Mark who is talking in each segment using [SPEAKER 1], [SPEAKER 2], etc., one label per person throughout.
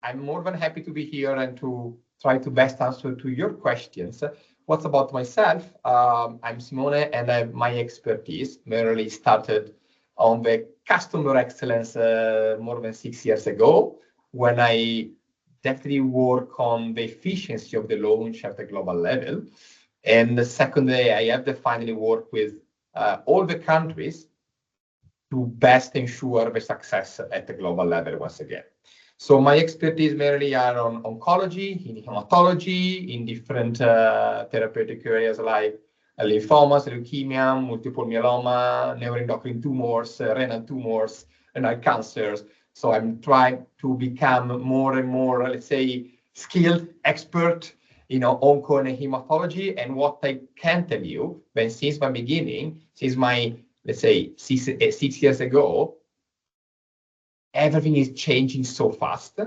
[SPEAKER 1] I'm more than happy to be here and to try to best answer to your questions. What's about myself? I'm Simone, and my expertise mainly started on the customer excellence more than 6 years ago, when I definitely work on the efficiency of the launch at the global level. And the second day, I have to finally work with all the countries to best ensure the success at the global level once again. So my expertise mainly are on oncology, in hematology, in different therapeutic areas like lymphomas, leukemia, multiple myeloma, neuroendocrine tumors, renal tumors, renal cancers. So I'm trying to become more and more, let's say, skilled expert, onco and hematology. And what I can tell you, when since my beginning, since my, let's say, 6 years ago, everything is changing so fast.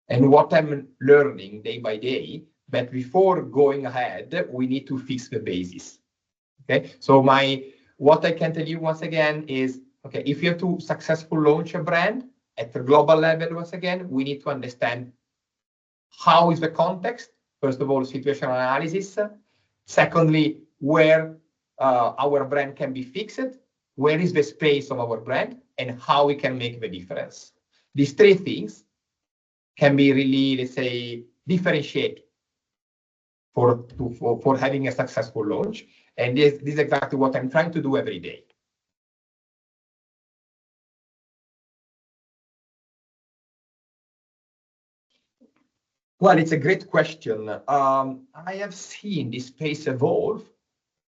[SPEAKER 1] And what I'm learning day by day, that before going ahead, we need to fix the basis. Okay, so what I can tell you once again is, okay, if you have to successfully launch a brand at the global level, once again, we need to understand how is the context. First of all, situational analysis. Secondly, where our brand can be fixed, where is the space of our brand, and how we can make the difference. These three things can be really, let's say, differentiate for having a successful launch. And this is exactly what I'm trying to do every day. Well, it's a great question. I have seen this space evolve,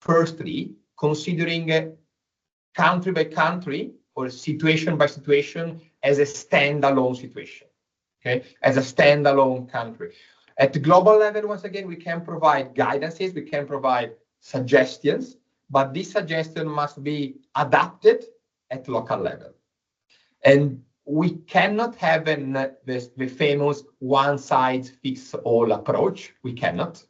[SPEAKER 1] firstly, considering country by country or situation by situation as a standalone situation, okay, as a standalone country. At the global level, once again, we can provide guidances, we can provide suggestions, but this suggestion must be adapted at local level. And we cannot have the famous one-size-fits-all approach. We cannot.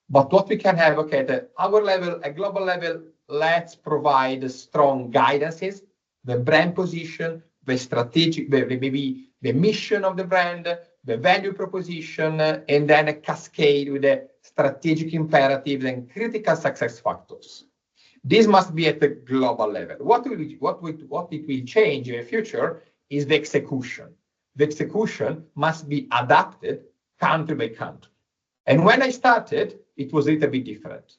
[SPEAKER 1] But what we can have, okay, at our level, at global level, let's provide strong guidances, the brand position, the strategic, maybe the mission of the brand, the value proposition, and then a cascade with the strategic imperatives and critical success factors. This must be at the global level. What it will change in the future is the execution. The execution must be adapted country by country. And when I started, it was a little bit different.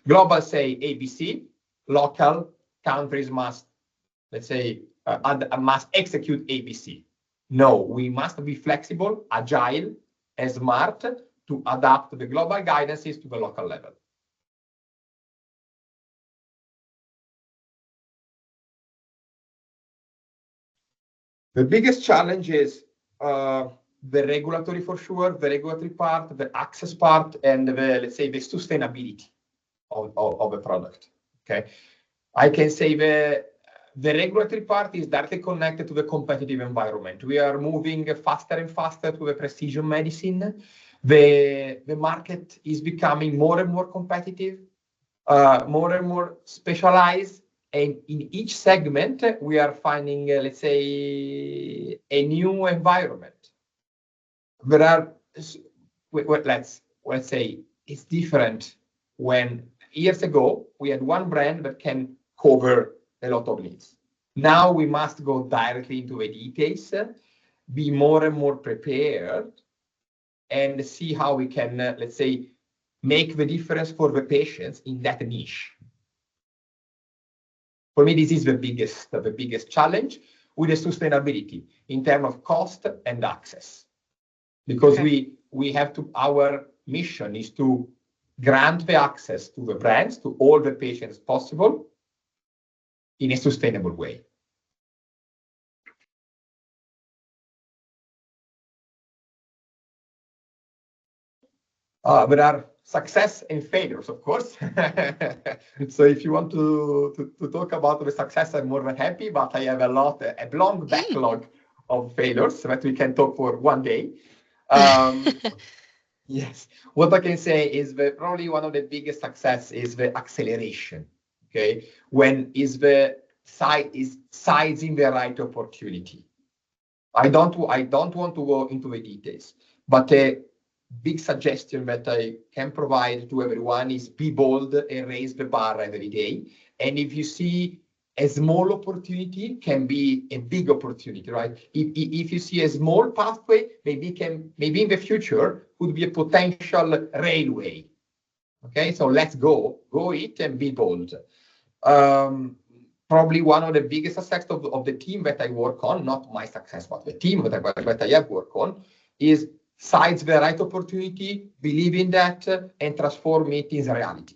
[SPEAKER 1] Global say ABC, local countries must, let's say, must execute ABC. No, we must be flexible, agile, and smart to adapt the global guidances to the local level. The biggest challenge is the regulatory for sure, the regulatory part, the access part, and let's say the sustainability of a product. Okay, I can say the regulatory part is directly connected to the competitive environment. We are moving faster and faster to the precision medicine. The market is becoming more and more competitive, more and more specialized. And in each segment, we are finding, let's say, a new environment. There are, let's say, it's different when years ago we had one brand that can cover a lot of needs. Now we must go directly into the details, be more and more prepared, and see how we can, let's say, make the difference for the patients in that niche. For me, this is the biggest challenge with the sustainability in terms of cost and access. Because we have to, our mission is to grant the access to the brands, to all the patients possible in a sustainable way. There are success and failures, of course. So if you want to talk about the success, I'm more than happy, but I have a long backlog of failures that we can talk for one day. Yes, what I can say is that probably one of the biggest success is the acceleration. Okay, when is the site is sizing the right opportunity. I don't want to go into the details, but a big suggestion that I can provide to everyone is be bold and raise the bar every day. And if you see a small opportunity can be a big opportunity, right? If you see a small pathway, maybe in the future could be a potential railway. Okay, so let's go it and be bold. Probably one of the biggest success of the team that I work on, not my success, but the team that I have worked on, is size the right opportunity, believe in that, and transform it into reality.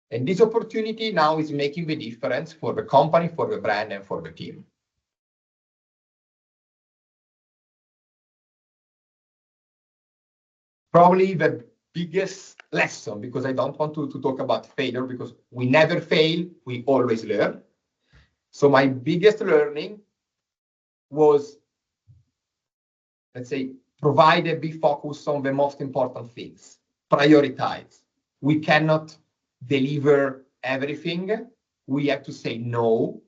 [SPEAKER 1] And this opportunity now is making the difference for the company, for the brand, and for the team. Probably the biggest lesson, because I don't want to talk about failure, because we never fail, we always learn. So my biggest learning was, let's say, provide a big focus on the most important things, prioritize. We cannot deliver everything. We have to say no.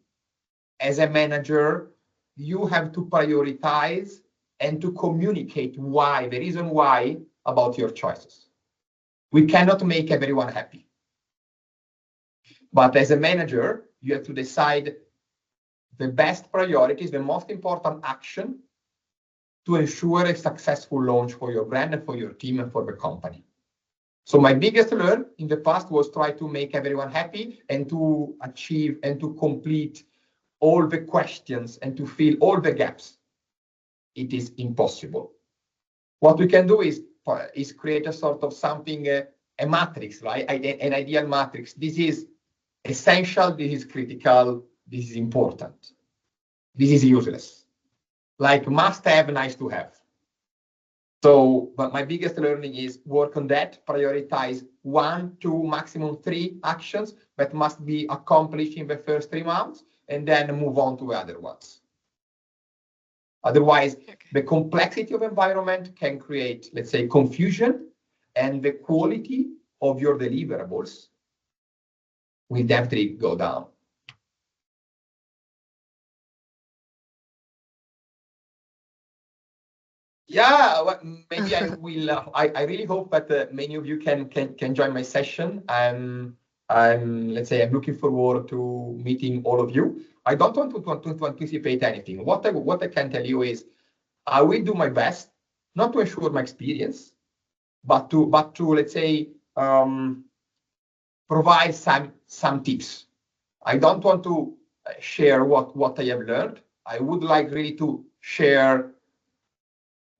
[SPEAKER 1] As a manager, you have to prioritize and to communicate why, the reason why about your choices. We cannot make everyone happy. But as a manager, you have to decide the best priorities, the most important action to ensure a successful launch for your brand and for your team and for the company. So my biggest learn in the past was try to make everyone happy and to achieve and to complete all the questions and to fill all the gaps. It is impossible. What we can do is create a sort of something, a matrix, right? An ideal matrix. This is essential, this is critical, this is important. This is useless. Like must have, nice to have. So, but my biggest learning is work on that, prioritize 1, 2, maximum 3 actions that must be accomplished in the first 3 months, and then move on to other ones. Otherwise, the complexity of environment can create, let's say, confusion, and the quality of your deliverables will definitely go down. Yeah, well, maybe I will. I really hope that many of you can join my session. Let's say I'm looking forward to meeting all of you. I don't want to anticipate anything. What I can tell you is I will do my best, not to ensure my experience, but to let's say provide some tips. I don't want to share what I have learned. I would like really to share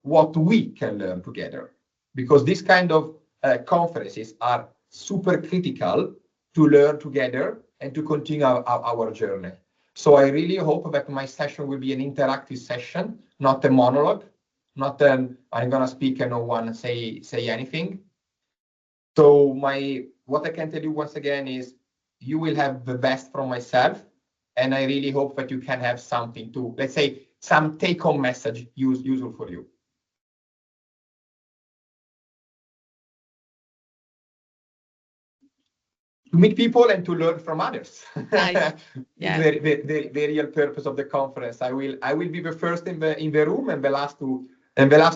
[SPEAKER 1] what we can learn together, because these kind of conferences are super critical to learn together and to continue our journey. So I really hope that my session will be an interactive session, not a monologue, not an I'm gonna speak and no one say anything. So what I can tell you once again is you will have the best from myself, and I really hope that you can have something to, let's say, some take-home message useful for you. To meet people and to learn from others.
[SPEAKER 2] Nice. Yeah.
[SPEAKER 1] The real purpose of the conference. I will be the first in the room and the last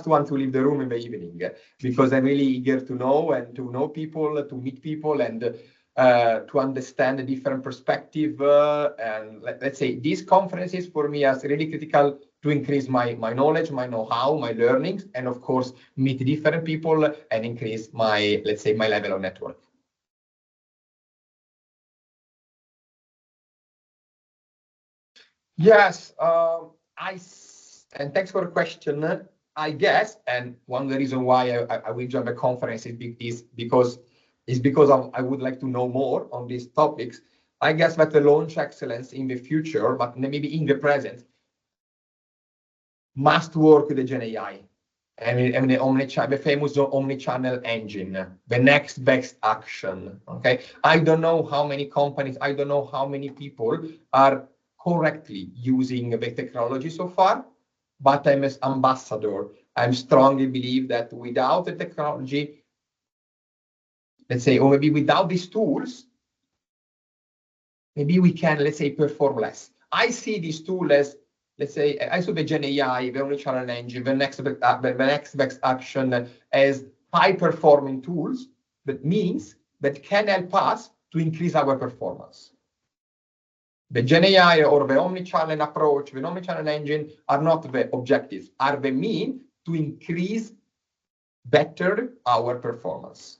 [SPEAKER 1] one to leave the room in the evening, because I'm really eager to know people, to meet people, and to understand a different perspective. And let's say these conferences for me are really critical to increase my knowledge, my know-how, my learnings, and of course meet different people and increase my, let's say, my level of network. Yes, and thanks for the question. I guess, and one of the reasons why I will join the conference is because I would like to know more on these topics. I guess that the launch excellence in the future, but maybe in the present, must work with the Gen AI and the famous omni-channel engine, the next best action. Okay, I don't know how many companies, I don't know how many people are correctly using the technology so far, but I'm an ambassador. I strongly believe that without the technology, let's say, or maybe without these tools, maybe we can, let's say, perform less. I see this tool as let's say, I saw the Gen AI, the omnichannel engine, the next best action as high-performing tools that can help us to increase our performance. The Gen AI or the omnichannel approach, the omnichannel engine are not the objectives, are the mean to increase better our performance.